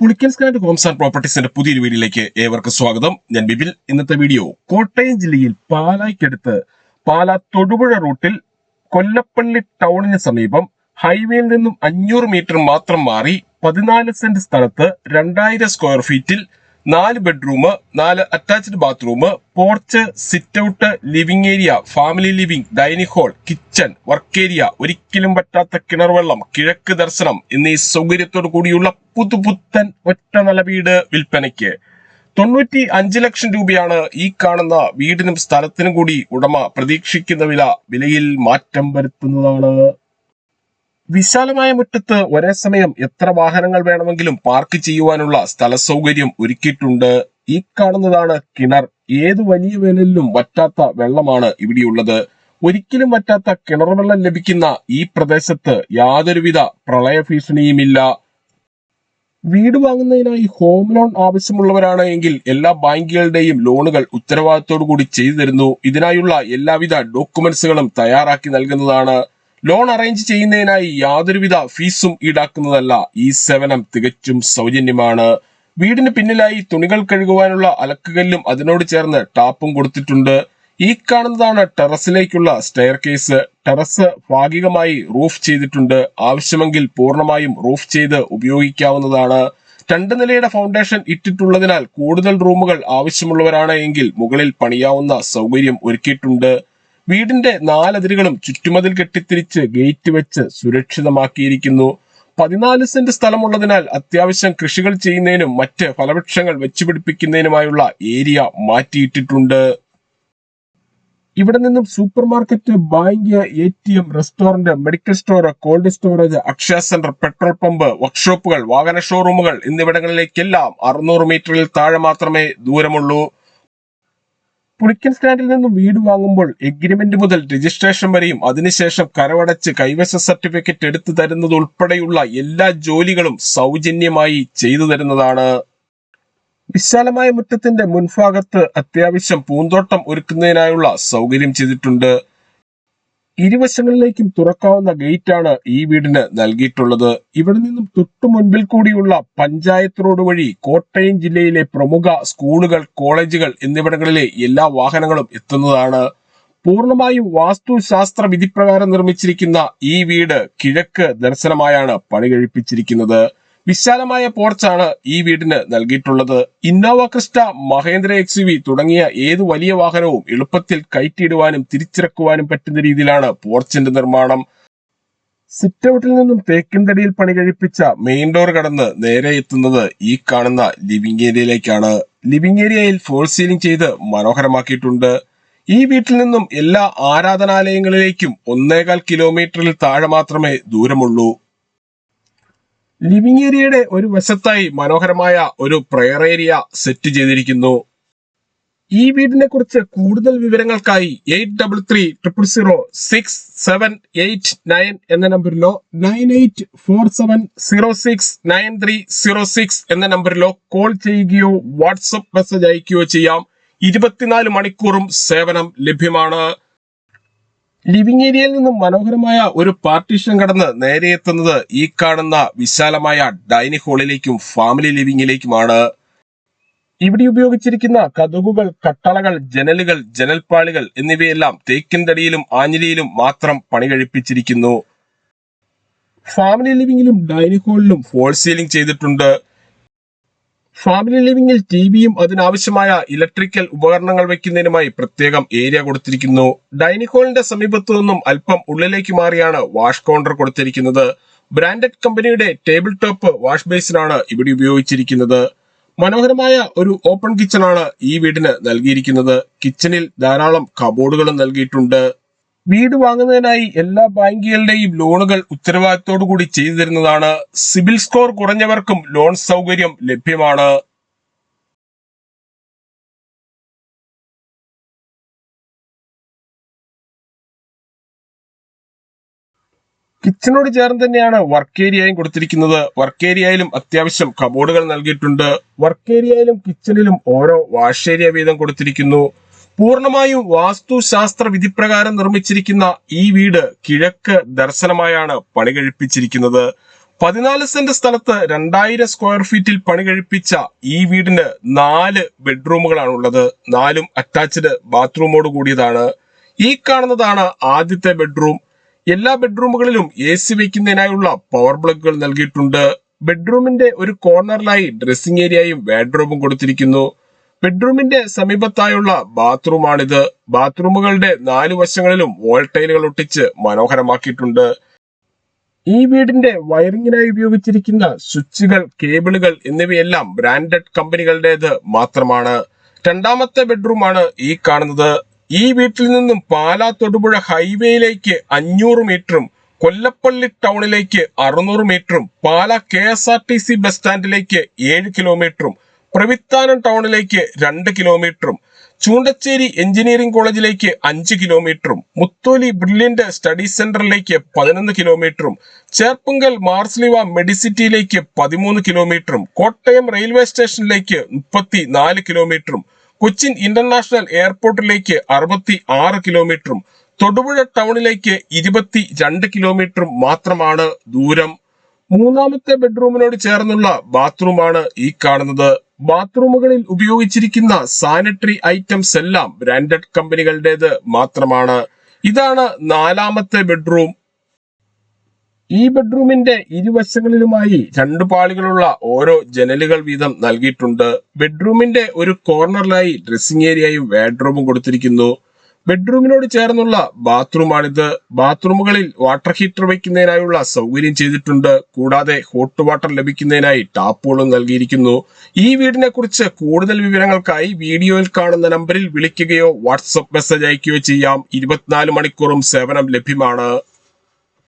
Pulikkal stand Holmes and പ്രോപ്പർട്ടീസിന്റെ പുതിയൊരു വീഡിയോയിലേക്ക് ഏവർക്കും സ്വാഗതം. ഞാൻ ബിബിൽ. ഇന്നത്തെ വീഡിയോ കോട്ടയം ജില്ലയിൽ പാലായ്ക്കടുത്ത് പാലാ തൊടുപുഴ റൂട്ടിൽ കൊല്ലപ്പള്ളി ടൗണിന് സമീപം ഹൈവേയിൽ നിന്നും 500 മീറ്റർ മാത്രം മാറി 14 സെന്റ് സ്ഥലത്ത് 2000 സ്ക്വയർ ഫീറ്റിൽ 4 bedroom, 4 attached bathroom, porch, sit out, living area, family living, dining hall, kitchen, work area, ഒരിക്കലും പറ്റാത്ത കിണർ വെള്ളം, കിഴക്ക് ദർശനം എന്നീ സൗകര്യത്തോടു കൂടിയുള്ള പുതുപുത്തൻ ഒറ്റ നില വീട് വിൽപ്പനയ്ക്ക്. 95 ലക്ഷം രൂപയാണ് ഈ കാണുന്ന വീടിനും സ്ഥലത്തിനും കൂടി ഉടമ പ്രതീക്ഷിക്കുന്ന വിലയിൽ മാറ്റം വരുത്തുന്നതാണ്. വിശാലമായ മുറ്റത്ത് ഒരേ സമയം എത്ര വാഹനങ്ങൾ വേണമെങ്കിലും പാർക്ക് ചെയ്യുവാനുള്ള സ്ഥല സൗകര്യം ഒരുക്കിയിട്ടുണ്ട്. ഈ കാണുന്നതാണ് കിണർ. ഏത് വലിയ വേനലിലും വറ്റാത്ത വെള്ളമാണ് ഇവിടെയുള്ളത്. ഒരിക്കലും വറ്റാത്ത കിണർ വെള്ളം ലഭിക്കുന്ന ഈ പ്രദേശത്ത് യാതൊരുവിധ പ്രളയ ഭീഷണിയുമില്ല. വീട് വാങ്ങുന്നതിനായി ഹോം ലോൺ ആവശ്യമുള്ളവരാണ് എങ്കിൽ എല്ലാ ബാങ്കുകളുടെയും ലോണുകൾ ഉത്തരവാദിത്തോടു കൂടി ചെയ്തു തരുന്നു. ഇതിനായുള്ള എല്ലാവിധ ഡോക്യുമെന്റ്സുകളും തയ്യാറാക്കി നൽകുന്നതാണ്. ലോൺ അറേഞ്ച് ചെയ്യുന്നതിനായി യാതൊരുവിധ ഫീസും ഈടാക്കുന്നതല്ല. ഈ സേവനം തികച്ചും സൗജന്യമാണ്. വീടിന് പിന്നിലായി തുണികൾ കഴുകുവാനുള്ള അലക്കുകല്ലും അതിനോട് ചേർന്ന് ടാപ്പും കൊടുത്തിട്ടുണ്ട്. ഈ കാണുന്നതാണ് ടെറസിലേക്കുള്ള സ്റ്റെയർ കേസ്. ടെറസ് ഭാഗികമായി റൂഫ് ചെയ്തിട്ടുണ്ട്. ആവശ്യമെങ്കിൽ പൂർണ്ണമായും റൂഫ് ചെയ്ത് ഉപയോഗിക്കാവുന്നതാണ്. 2 നിലയുടെ ഫൗണ്ടേഷൻ ഇട്ടിട്ടുള്ളതിനാൽ കൂടുതൽ റൂമുകൾ ആവശ്യമുള്ളവരാണ് എങ്കിൽ മുകളിൽ പണിയാവുന്ന സൗകര്യം ഒരുക്കിയിട്ടുണ്ട്. വീടിന്റെ 4 അതിരുകളും ചുറ്റുമതിൽ കെട്ടിത്തിരിച്ച് ഗേറ്റ് വെച്ച് സുരക്ഷിതമാക്കിയിരിക്കുന്നു. 14 സെന്റ് സ്ഥലമുള്ളതിനാൽ അത്യാവശ്യം കൃഷികൾ ചെയ്യുന്നതിനും മറ്റ് ഫലവൃക്ഷങ്ങൾ വെച്ചുപിടിപ്പിക്കുന്നതിനുമായുള്ള ഏരിയ മാറ്റിയിട്ടിട്ടുണ്ട്. ഇവിടെ നിന്നും super market, bank, ATM, restaurant, medical store, cold storage, Akshaya centre, petrol pump, വർക്ക്ഷോപ്പുകൾ, വാഹന ഷോറൂമുകൾ എന്നിവിടങ്ങളിലേക്കെല്ലാം 600 മീറ്ററിൽ താഴെ മാത്രമേ ദൂരമുള്ളൂ. പുളിക്കൽ സ്റ്റാൻഡിൽ നിന്നും വീട് വാങ്ങുമ്പോൾ എഗ്രിമെന്റ് മുതൽ രജിസ്ട്രേഷൻ വരെയും അതിനുശേഷം കരവടച്ച് കൈവശ സർട്ടിഫിക്കറ്റ് എടുത്തു തരുന്നത് ഉൾപ്പെടെയുള്ള എല്ലാ ജോലികളും സൗജന്യമായി ചെയ്തു തരുന്നതാണ്. വിശാലമായ മുറ്റത്തിന്റെ മുൻഭാഗത്ത് അത്യാവശ്യം പൂന്തോട്ടം ഒരുക്കുന്നതിനായുള്ള സൗകര്യം ചെയ്തിട്ടുണ്ട്. ഇരുവശങ്ങളിലേക്കും തുറക്കാവുന്ന ഗേറ്റാണ് ഈ വീടിന് നൽകിയിട്ടുള്ളത്. ഇവിടെ നിന്നും തൊട്ടു മുൻപിൽ കൂടിയുള്ള പഞ്ചായത്ത് റോഡ് വഴി കോട്ടയം ജില്ലയിലെ പ്രമുഖ സ്കൂളുകൾ, കോളേജുകൾ എന്നിവിടങ്ങളിലെ എല്ലാ വാഹനങ്ങളും എത്തുന്നതാണ്. പൂർണ്ണമായും വാസ്തുശാസ്ത്ര വിധിപ്രകാരം നിർമ്മിച്ചിരിക്കുന്ന ഈ വീട് കിഴക്ക് ദർശനമായാണ് പണി കഴിപ്പിച്ചിരിക്കുന്നത്. വിശാലമായ പോർച്ചാണ് ഈ വീടിന് നൽകിയിട്ടുള്ളത്. ഇന്നോവ ക്രിസ്റ്റ, മഹേന്ദ്ര XUV തുടങ്ങിയ ഏത് വലിയ വാഹനവും എളുപ്പത്തിൽ കയറ്റിയിടുവാനും തിരിച്ചിറക്കുവാനും പറ്റുന്ന രീതിയിലാണ് പോർച്ചിന്റെ നിർമ്മാണം. സിറ്റ് ഔട്ടിൽ നിന്നും തേക്കിൻതടിയിൽ പണി കഴിപ്പിച്ച മെയിൻ ഡോർ കടന്ന് നേരെ എത്തുന്നത് ഈ കാണുന്ന ലിവിംഗ് ഏരിയയിലേക്കാണ്. ലിവിംഗ് ഏരിയയിൽ ഫോൾ സീലിംഗ് ചെയ്ത് മനോഹരമാക്കിയിട്ടുണ്ട്. ഈ വീട്ടിൽ നിന്നും എല്ലാ ആരാധനാലയങ്ങളിലേക്കും 1.25 കിലോമീറ്ററിൽ താഴെ മാത്രമേ ദൂരമുള്ളൂ. ലിവിംഗ് ഏരിയയുടെ ഒരു വശത്തായി മനോഹരമായ ഒരു പ്രയർ ഏരിയ സെറ്റ് ചെയ്തിരിക്കുന്നു. ഈ വീടിനെ കുറിച്ച് കൂടുതൽ വിവരങ്ങൾക്കായി 83000678 എന്ന നമ്പറിലോ 9847069306 എന്ന നമ്പറിലോ കോൾ ചെയ്യുകയോ വാട്സപ്പ് മെസ്സേജ് അയക്കുകയോ ചെയ്യാം. 24 മണിക്കൂറും സേവനം ലഭ്യമാണ്. ലിവിംഗ് ഏരിയയിൽ നിന്നും മനോഹരമായ ഒരു പാർട്ടീഷൻ കടന്ന് നേരെ എത്തുന്നത് ഈ കാണുന്ന വിശാലമായ ഡൈനിങ് ഹാളിലേക്കും ഫാമിലി ലിവിംഗിലേക്കുമാണ്. ഇവിടെ ഉപയോഗിച്ചിരിക്കുന്ന കതകുകൾ, കട്ടളകൾ, ജനലുകൾ, ജനൽപ്പാളികൾ എന്നിവയെല്ലാം തേക്കിൻതടിയിലും ആഞ്ഞിലിയിലും മാത്രം പണി കഴിപ്പിച്ചിരിക്കുന്നു. ഫാമിലി ലിവിംഗിലും ഡൈനിങ് ഹാളിലും ഫോൾ സീലിംഗ് ചെയ്തിട്ടുണ്ട്. ഫാമിലി ലിവിംഗിൽ ടിവിയും അതിനാവശ്യമായ ഇലക്ട്രിക്കൽ ഉപകരണങ്ങൾ വയ്ക്കുന്നതിനുമായി പ്രത്യേകം ഏരിയ കൊടുത്തിരിക്കുന്നു. ഡൈനിങ് ഹാളിന്റെ സമീപത്തു നിന്നും അല്പം ഉള്ളിലേക്ക് മാറിയാണ് വാഷ് കൗണ്ടർ കൊടുത്തിരിക്കുന്നത്. ബ്രാൻഡഡ് കമ്പനിയുടെ ടേബിൾ ടോപ്പ് വാഷ് ബേസിനാണ് ഇവിടെ ഉപയോഗിച്ചിരിക്കുന്നത്. മനോഹരമായ ഒരു ഓപ്പൺ കിച്ചണാണ് ഈ വീടിന് നൽകിയിരിക്കുന്നത്. കിച്ചണിൽ ധാരാളം കബോർഡുകളും നൽകിയിട്ടുണ്ട്. വീട് വാങ്ങുന്നതിനായി എല്ലാ ബാങ്കുകളുടെയും ലോണുകൾ ഉത്തരവാദിത്തോടു കൂടി ചെയ്തു തരുന്നതാണ്. സിബിൽ സ്കോർ കുറഞ്ഞവർക്കും ലോൺ സൗകര്യം ലഭ്യമാണ്. കിച്ചണോട് ചേർന്ന് തന്നെയാണ് വർക്ക് ഏരിയയും കൊടുത്തിരിക്കുന്നത്. വർക്ക് ഏരിയയിലും അത്യാവശ്യം കബോർഡുകൾ നൽകിയിട്ടുണ്ട്. വർക്ക് ഏരിയയിലും കിച്ചണിലും ഓരോ വാഷ് ഏരിയ വീതം കൊടുത്തിരിക്കുന്നു. പൂർണ്ണമായും വാസ്തുശാസ്ത്ര വിധിപ്രകാരം നിർമ്മിച്ചിരിക്കുന്ന ഈ വീട് കിഴക്ക് ദർശനമായാണ് പണി കഴിപ്പിച്ചിരിക്കുന്നത്. 14 സെന്റ് സ്ഥലത്ത് 2000 സ്ക്വയർ ഫീറ്റിൽ പണി കഴിപ്പിച്ച ഈ വീടിന് 4 ബെഡ്റൂമുകളാണ് ഉള്ളത്. 4ഉം അറ്റാച്ച്ഡ് ബാത്റൂമോട് കൂടിയതാണ്. ഈ കാണുന്നതാണ് ആദ്യത്തെ ബെഡ്റൂം. എല്ലാ ബെഡ്റൂമുകളിലും AC വെക്കുന്നതിനായുള്ള പവർ പ്ലഗുകൾ നൽകിയിട്ടുണ്ട്. ബെഡ്റൂമിന്റെ ഒരു കോർണറിലായി ഡ്രസ്സിംഗ് ഏരിയയും വാർഡ്രോബും കൊടുത്തിരിക്കുന്നു. ബെഡ്റൂമിന്റെ സമീപത്തായുള്ള ബാത്റൂമാണിത്. ബാത്റൂമുകളുടെ 4 വശങ്ങളിലും വോൾ ടൈലുകൾ ഒട്ടിച്ച് മനോഹരമാക്കിയിട്ടുണ്ട്. ഈ വീടിന്റെ വയറിങ്ങിനായി ഉപയോഗിച്ചിരിക്കുന്ന സ്വിച്ചുകൾ, കേബിളുകൾ എന്നിവയെല്ലാം ബ്രാൻഡഡ് കമ്പനികളുടേത് മാത്രമാണ്. രണ്ടാമത്തെ ബെഡ്റൂമാണ് ഈ കാണുന്നത്. ഈ വീട്ടിൽ നിന്നും പാലാ തൊടുപുഴ ഹൈവേയിലേക്ക് 500 മീറ്ററും കൊല്ലപ്പള്ളി ടൗണിലേക്ക് 600 മീറ്ററും പാലാ KSRTC ബസ് സ്റ്റാൻഡിലേക്ക് 7 കിലോമീറ്ററും പ്രവിത്താനം ടൗണിലേക്ക് 2 കിലോമീറ്ററും ചൂണ്ടച്ചേരി എഞ്ചിനീയറിംഗ് കോളേജിലേക്ക് 5 കിലോമീറ്ററും മുത്തോലി ബ്രില്യന്റ് സ്റ്റഡി സെന്ററിലേക്ക് 11 കിലോമീറ്ററും ചേർപ്പുങ്കൽ മാർസ്ലിവ മെഡിസിറ്റിയിലേക്ക് 13 കിലോമീറ്ററും കോട്ടയം റെയിൽവേ സ്റ്റേഷനിലേക്ക് 34 കിലോമീറ്ററും കൊച്ചിൻ ഇന്റർനാഷണൽ എയർപോർട്ടിലേക്ക് 66 കിലോമീറ്ററും തൊടുപുഴ ടൗണിലേക്ക് 22 കിലോമീറ്ററും മാത്രമാണ് ദൂരം. മൂന്നാമത്തെ ബെഡ്റൂമിനോട് ചേർന്നുള്ള ബാത്റൂമാണ് ഈ കാണുന്നത്. ബാത്റൂമുകളിൽ ഉപയോഗിച്ചിരിക്കുന്ന സാനിറ്ററി ഐറ്റംസ് എല്ലാം ബ്രാൻഡഡ് കമ്പനികളുടേത് മാത്രമാണ്. ഇതാണ് നാലാമത്തെ ബെഡ്റൂം. ഈ ബെഡ്റൂമിന്റെ ഇരുവശങ്ങളിലുമായി 2 പാളികളുള്ള ഓരോ ജനലുകൾ വീതം നൽകിയിട്ടുണ്ട്. ബെഡ്റൂമിന്റെ ഒരു കോർണറിലായി ഡ്രസ്സിംഗ് ഏരിയയും വാർഡ്രോബും കൊടുത്തിരിക്കുന്നു. ബെഡ്റൂമിനോട് ചേർന്നുള്ള ബാത്റൂമാണിത്. ബാത്റൂമുകളിൽ വാട്ടർ ഹീറ്റർ വയ്ക്കുന്നതിനായുള്ള സൗകര്യം ചെയ്തിട്ടുണ്ട്. കൂടാതെ ഹോട്ട് വാട്ടർ ലഭിക്കുന്നതിനായി ടാപ്പുകളും നൽകിയിരിക്കുന്നു. ഈ വീടിനെ കുറിച്ച് കൂടുതൽ വിവരങ്ങൾക്കായി വീഡിയോയിൽ കാണുന്ന നമ്പറിൽ വിളിക്കുകയോ വാട്സ്ആപ്പ് മെസ്സേജ് അയക്കുകയോ ചെയ്യാം. 24 മണിക്കൂറും സേവനം ലഭ്യമാണ്.